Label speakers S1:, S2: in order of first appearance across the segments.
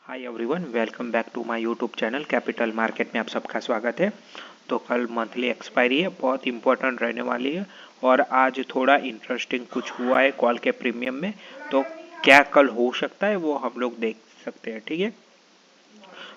S1: Hi everyone, welcome back to my YouTube channel capital market में आप सबका स्वागत है। तो कल मंथली एक्सपायरी है, बहुत इंपॉर्टेंट रहने वाली है और आज थोड़ा इंटरेस्टिंग कुछ हुआ है कॉल के प्रीमियम में। तो क्या कल हो सकता है वो हम लोग देख सकते हैं, ठीक है।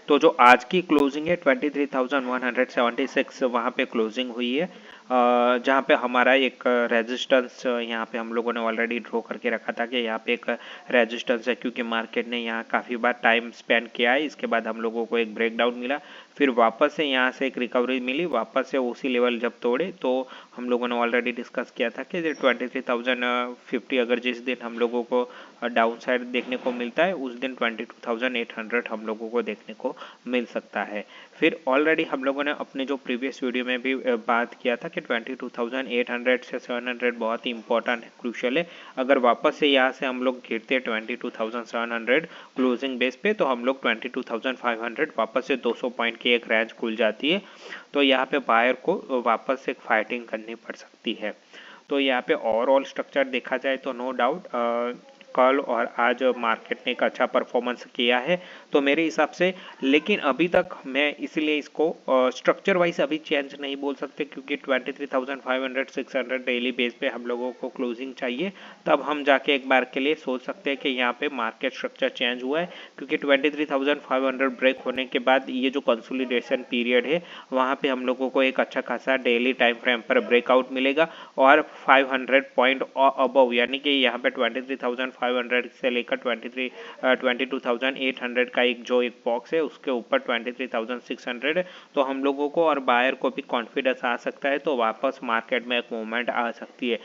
S1: तो जो आज की क्लोजिंग है 23,176 वहाँ पे क्लोजिंग हुई है, जहाँ पे हमारा एक रेजिस्टेंस यहाँ पे हम लोगों ने ऑलरेडी ड्रॉ करके रखा था कि यहाँ पे एक रेजिस्टेंस है, क्योंकि मार्केट ने यहाँ काफ़ी बार टाइम स्पेंड किया है। इसके बाद हम लोगों को एक ब्रेकडाउन मिला, फिर वापस से यहाँ से एक रिकवरी मिली, वापस से उसी लेवल जब तोड़े तो हम लोगों ने ऑलरेडी डिस्कस किया था कि 23,050 अगर जिस दिन हम लोगों को डाउन साइड देखने को मिलता है उस दिन 22,800 हम लोगों को देखने को मिल सकता है। फिर ऑलरेडी हम लोगों ने अपने जो प्रीवियस वीडियो में भी बात किया था कि 22,800 से 700 बहुत ही इंपॉर्टेंट है, क्रूशियल है। अगर वापस से यहाँ से हम लोग गिरते 22,700 क्लोजिंग बेस पे तो हम लोग 22,500 वापस से 200 पॉइंट की एक रेंज खुल जाती है। तो यहाँ पे बायर को वापस से फाइटिंग करनी पड़ सकती है। तो यहाँ पे ओवरऑल स्ट्रक्चर देखा जाए तो नो डाउट कल और आज मार्केट ने एक अच्छा परफॉर्मेंस किया है, तो मेरे हिसाब से। लेकिन अभी तक मैं इसलिए इसको स्ट्रक्चर वाइज अभी चेंज नहीं बोल सकते, क्योंकि 23,500 600 डेली बेस पे हम लोगों को क्लोजिंग चाहिए, तब हम जाके एक बार के लिए सोच सकते हैं कि यहाँ पे मार्केट स्ट्रक्चर चेंज हुआ है। क्योंकि 23,500 ब्रेक होने के बाद ये जो कंसोलिडेशन पीरियड है वहाँ पे हम लोगों को एक अच्छा खासा डेली टाइम फ्रेम पर ब्रेकआउट मिलेगा और 500 पॉइंट अबव, यानी कि यहाँ पे 23,500 से लेकर 22,800 का एक बॉक्स है, उसके ऊपर 23,600 है। तो हम लोगों को और बायर को भी कॉन्फिडेंस आ सकता है, तो वापस मार्केट में एक मूवमेंट आ सकती है।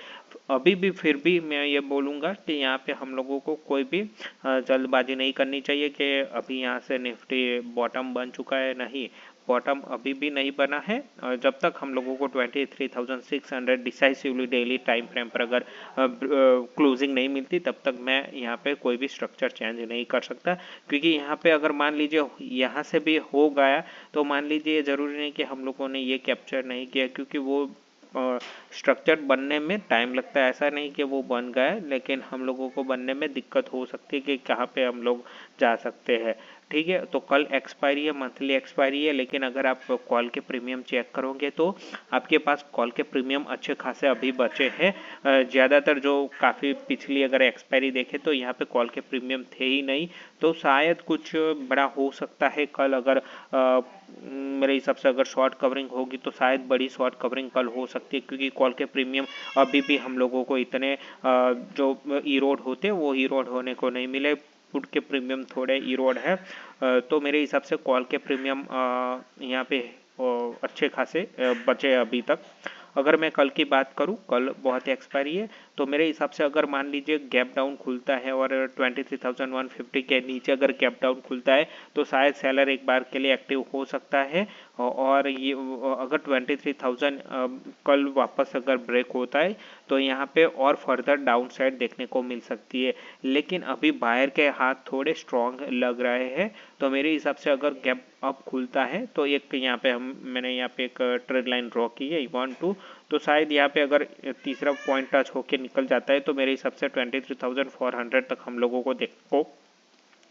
S1: अभी भी फिर भी मैं ये बोलूँगा कि यहाँ पे हम लोगों को कोई भी जल्दबाजी नहीं करनी चाहिए कि अभी यहाँ से निफ्टी बॉटम बन चुका है। नहीं, बॉटम अभी भी नहीं बना है। जब तक हम लोगों को 23,600 डिसाइसिवली डेली टाइम फ्रेम पर अगर क्लोजिंग नहीं मिलती, तब तक मैं यहाँ पे कोई भी स्ट्रक्चर चेंज नहीं कर सकता। क्योंकि यहाँ पे अगर मान लीजिए यहाँ से भी हो गया तो मान लीजिए ज़रूरी नहीं कि हम लोगों ने ये कैप्चर नहीं किया, क्योंकि वो स्ट्रक्चर बनने में टाइम लगता है। ऐसा नहीं कि वो बन गया है, लेकिन हम लोगों को बनने में दिक्कत हो सकती है कि कहाँ पे हम लोग जा सकते हैं, ठीक है। तो कल एक्सपायरी है, मंथली एक्सपायरी है, लेकिन अगर आप कॉल के प्रीमियम चेक करोगे तो आपके पास कॉल के प्रीमियम अच्छे खासे अभी बचे हैं। ज़्यादातर जो काफ़ी पिछली अगर एक्सपायरी देखे तो यहाँ पे कॉल के प्रीमियम थे ही नहीं, तो शायद कुछ बड़ा हो सकता है कल। अगर मेरे हिसाब से अगर शॉर्ट कवरिंग होगी तो शायद बड़ी शॉर्ट कवरिंग कल हो सकती है, क्योंकि कॉल के प्रीमियम अभी भी हम लोगों को इतने जो इरोड होते हैं वो इरोड होने को नहीं मिले। पुट के प्रीमियम थोड़े इरोड है, तो मेरे हिसाब से कॉल के प्रीमियम यहाँ पे अच्छे खासे बचे अभी तक। अगर मैं कल की बात करूं, कल बहुत ही एक्सपायरी है, तो मेरे हिसाब से अगर मान लीजिए गैप डाउन खुलता है और 23,150 के नीचे अगर गैप डाउन खुलता है तो शायद सेलर एक बार के लिए एक्टिव हो सकता है। और ये अगर 23,000 कल वापस अगर ब्रेक होता है तो यहाँ पे और फर्दर डाउन साइड देखने को मिल सकती है। लेकिन अभी बायर के हाथ थोड़े स्ट्रॉन्ग लग रहे हैं, तो मेरे हिसाब से अगर गैप अप खुलता है तो एक यहाँ पे मैंने यहाँ पे एक ट्रेड लाइन ड्रॉ की है 1-2, तो शायद यहाँ पे अगर तीसरा पॉइंट टच होके निकल जाता है तो मेरे हिसाब से 23,400 तक हम लोगों को देखो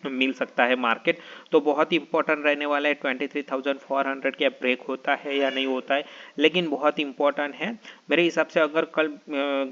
S1: मिल सकता है मार्केट। तो बहुत ही इंपॉर्टेंट रहने वाला है 23,400 क्या ब्रेक होता है या नहीं होता है, लेकिन बहुत इंपॉर्टेंट है मेरे हिसाब से। अगर कल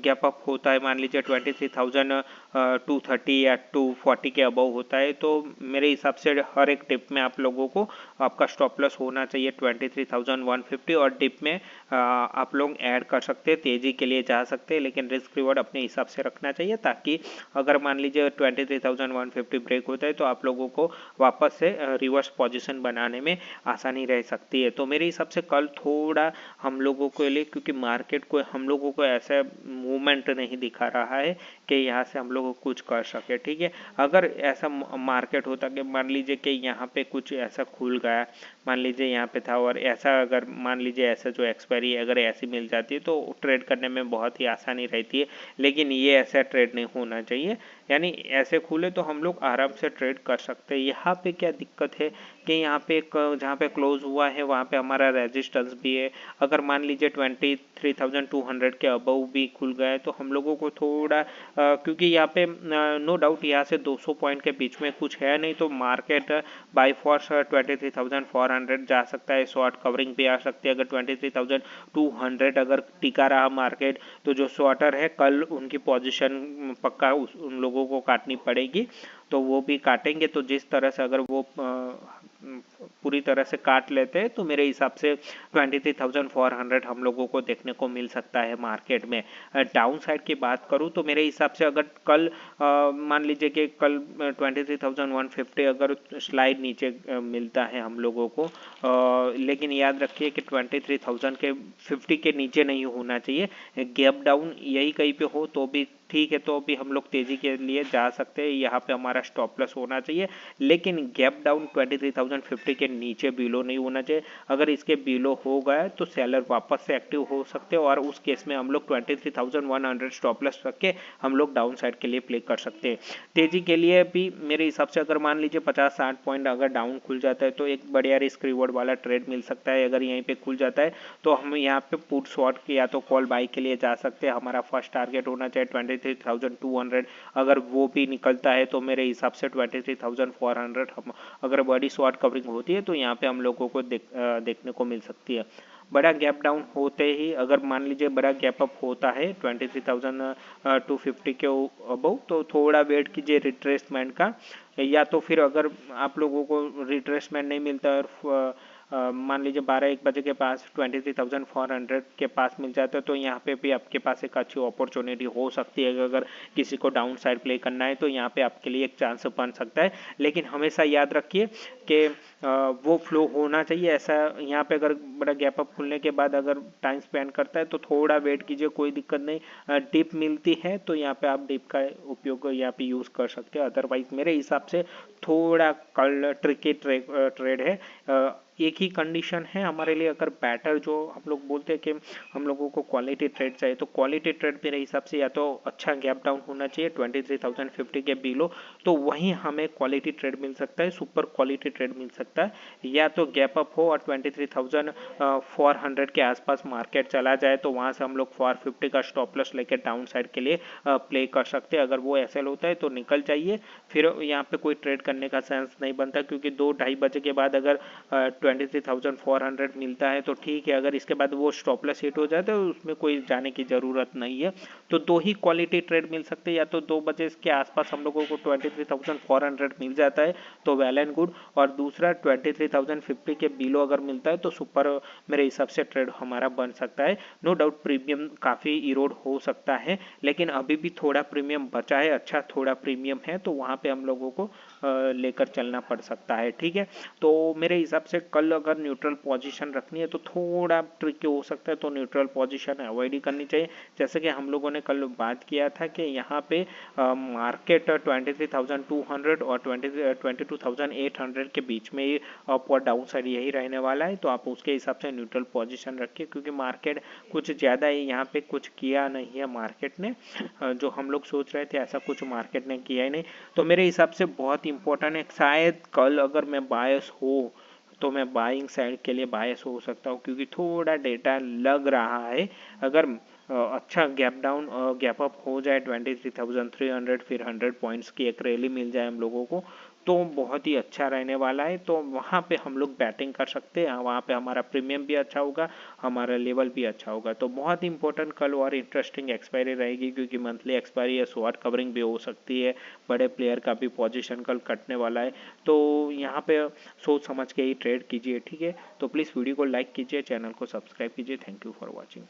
S1: गैप अप होता है, मान लीजिए 23,230 या 240 के अबव होता है, तो मेरे हिसाब से हर एक डिप में आप लोगों को आपका स्टॉप लॉस होना चाहिए 23,150, और डिप में आप लोग ऐड कर सकते हैं, तेजी के लिए जा सकते हैं, लेकिन रिस्क रिवॉर्ड अपने हिसाब से रखना चाहिए, ताकि अगर मान लीजिए 23,150 ब्रेक होता है तो आप लोगों को वापस से रिवर्स पोजीशन बनाने में आसानी रह सकती है। तो मेरे हिसाब से कल थोड़ा हम लोगों के लिए, क्योंकि मार्केट को हम लोगों को ऐसा मूवमेंट नहीं दिखा रहा है कि यहाँ से हम लोग कुछ कर सके, ठीक है। अगर ऐसा मार्केट होता कि मान लीजिए कि यहाँ पे कुछ ऐसा खुल गया, मान लीजिए यहाँ पे था, और ऐसा अगर मान लीजिए ऐसा जो एक्सपायरी अगर ऐसी मिल जाती है तो ट्रेड करने में बहुत ही आसानी रहती है। लेकिन ये ऐसा ट्रेड नहीं होना चाहिए, यानी ऐसे खुले तो हम लोग आराम से ट्रेड ट्रेड कर सकते हैं। यहाँ पे क्या दिक्कत है कि यहाँ पे जहाँ पे क्लोज हुआ है वहाँ पे हमारा रेजिस्टेंस भी है। अगर मान लीजिए 23,200 के अबव भी खुल गए तो हम लोगों को थोड़ा क्योंकि यहाँ पे नो डाउट यहाँ से 200 पॉइंट के बीच में कुछ है नहीं, तो मार्केट बाय फोर्स 23,400 जा सकता है, शॉर्ट कवरिंग भी आ सकती है। अगर 23,200 अगर टिका रहा मार्केट तो जो शॉर्टर है कल उनकी पोजीशन पक्का उन लोगों को काटनी पड़ेगी, तो वो भी काटेंगे। तो जिस तरह से अगर वो पूरी तरह से काट लेते हैं तो मेरे हिसाब से 23,400 हम लोगों को देखने को मिल सकता है मार्केट में। डाउन साइड की बात करूं तो मेरे हिसाब से अगर कल मान लीजिए कि कल 23,150 अगर स्लाइड नीचे मिलता है हम लोगों को, लेकिन याद रखिए कि 23,000 के 50 के नीचे नहीं होना चाहिए। गैप डाउन यही कहीं पे हो तो भी ठीक है, तो अभी हम लोग तेजी के लिए जा सकते हैं। यहाँ पे हमारा स्टॉप लॉस होना चाहिए, लेकिन गैप डाउन 23,050 के नीचे बिलो नहीं होना चाहिए। अगर इसके बिलो हो गया तो सेलर वापस से एक्टिव हो सकते हैं और उस केस में हम लोग 23,100 स्टॉप लॉस रख के हम लोग डाउन साइड के लिए प्ले कर सकते हैं। तेजी के लिए भी मेरे हिसाब से अगर मान लीजिए 50-60 पॉइंट अगर डाउन खुल जाता है तो एक बढ़िया रिस्क रिवॉर्ड वाला ट्रेड मिल सकता है। अगर यहीं पे खुल जाता है तो हम यहाँ पे पुट शॉर्ट या तो कॉल बाई के लिए जा सकते हैं। हमारा फर्स्ट टारगेट होना चाहिए 23,200। अगर वो भी निकलता है तो मेरे हिसाब से 23,400 हम अगर बड़ी शॉर्ट कवरिंग होती है तो यहाँ पे हम लोगों को देखने को मिल सकती है। बड़ा गैप डाउन होते ही अगर मान लीजिए बड़ा गैप अप होता है 23,250 के अबव तो थोड़ा वेट कीजिए रिट्रेसमेंट का, या तो फिर अगर आप लोगों को रिट्रेसमेंट नहीं मिलता और मान लीजिए 12-1 बजे के पास 23,400 के पास मिल जाता है तो यहाँ पे भी आपके पास एक अच्छी अपॉर्चुनिटी हो सकती है। अगर किसी को डाउन साइड प्ले करना है तो यहाँ पे आपके लिए एक चांस बन सकता है, लेकिन हमेशा याद रखिए कि वो फ्लो होना चाहिए। ऐसा यहाँ पे अगर बड़ा गैप अप खुलने के बाद अगर टाइम स्पेंड करता है तो थोड़ा वेट कीजिए, कोई दिक्कत नहीं। डिप मिलती है तो यहाँ पे आप डिप का उपयोग यहाँ पे यूज़ कर सकते हैं। अदरवाइज मेरे हिसाब से थोड़ा कल ट्रिकी ट्रेड है। एक ही कंडीशन है हमारे लिए, अगर बैटर जो हम लोग बोलते हैं कि हम लोगों को क्वालिटी ट्रेड चाहिए तो क्वालिटी ट्रेड मेरे हिसाब से या तो अच्छा गैप डाउन होना चाहिए 23,050 के बिलो, तो वहीं हमें क्वालिटी ट्रेड मिल सकता है, सुपर क्वालिटी ट्रेड मिल सकता है। या तो गैप अप हो और 23,400 के आसपास मार्केट चला जाए तो वहाँ से हम लोग 450 का स्टॉप लॉस लेकर डाउन साइड के लिए प्ले कर सकते हैं। अगर वो एसएल होता है तो निकल जाइए, फिर यहाँ पे कोई ट्रेड करने का सेंस नहीं बनता, क्योंकि 2-2:30 बजे के बाद अगर 23,400 मिलता है तो ठीक है, अगर इसके बाद वो स्टॉप लॉस हिट हो जाता है तो उसमें कोई जाने की ज़रूरत नहीं है। तो दो ही क्वालिटी ट्रेड मिल सकते हैं, या तो 2 बजे के आसपास हम लोगों को 23,400 मिल जाता है तो वेल एंड गुड, और दूसरा 23,050 के बिलो अगर मिलता है तो सुपर मेरे हिसाब से ट्रेड हमारा बन सकता है। नो डाउट प्रीमियम काफ़ी इरोड हो सकता है, लेकिन अभी भी थोड़ा प्रीमियम बचा है, अच्छा थोड़ा प्रीमियम है, तो वहाँ पे हम लोगों को लेकर चलना पड़ सकता है। ठीक है, तो मेरे हिसाब से कल अगर न्यूट्रल पोजीशन रखनी है तो थोड़ा ट्रिकी हो सकता है, तो न्यूट्रल पोजीशन अवॉइड ही करनी चाहिए। जैसे कि हम लोगों ने कल बात किया था कि यहाँ पे मार्केट 23,200 और 22,800 के बीच में ही अप और डाउन साइड यही रहने वाला है, तो आप उसके हिसाब से न्यूट्रल पोजीशन रखिए, क्योंकि मार्केट कुछ ज़्यादा ही यहाँ पे कुछ किया नहीं है मार्केट ने, जो हम लोग सोच रहे थे ऐसा कुछ मार्केट ने किया ही नहीं। तो मेरे हिसाब से बहुत इंपॉर्टेंट है, शायद कल अगर मैं बायस हो तो मैं बाइंग साइड के लिए बायस हो सकता हूँ, क्योंकि थोड़ा डेटा लग रहा है अगर अच्छा गैप डाउन गैप अप हो जाए 23,300 फिर 100 पॉइंट्स की एक रैली मिल जाए हम लोगों को तो बहुत ही अच्छा रहने वाला है। तो वहाँ पे हम लोग बैटिंग कर सकते हैं, वहाँ पे हमारा प्रीमियम भी अच्छा होगा, हमारा लेवल भी अच्छा होगा। तो बहुत इंपॉर्टेंट कल और इंटरेस्टिंग एक्सपायरी रहेगी, क्योंकि मंथली एक्सपायरी या शॉर्ट कवरिंग भी हो सकती है, बड़े प्लेयर का भी पोजीशन कल कटने वाला है। तो यहाँ पे सोच समझ के ही ट्रेड कीजिए। ठीक है, तो प्लीज़ वीडियो को लाइक कीजिए, चैनल को सब्सक्राइब कीजिए। Thank you for watching.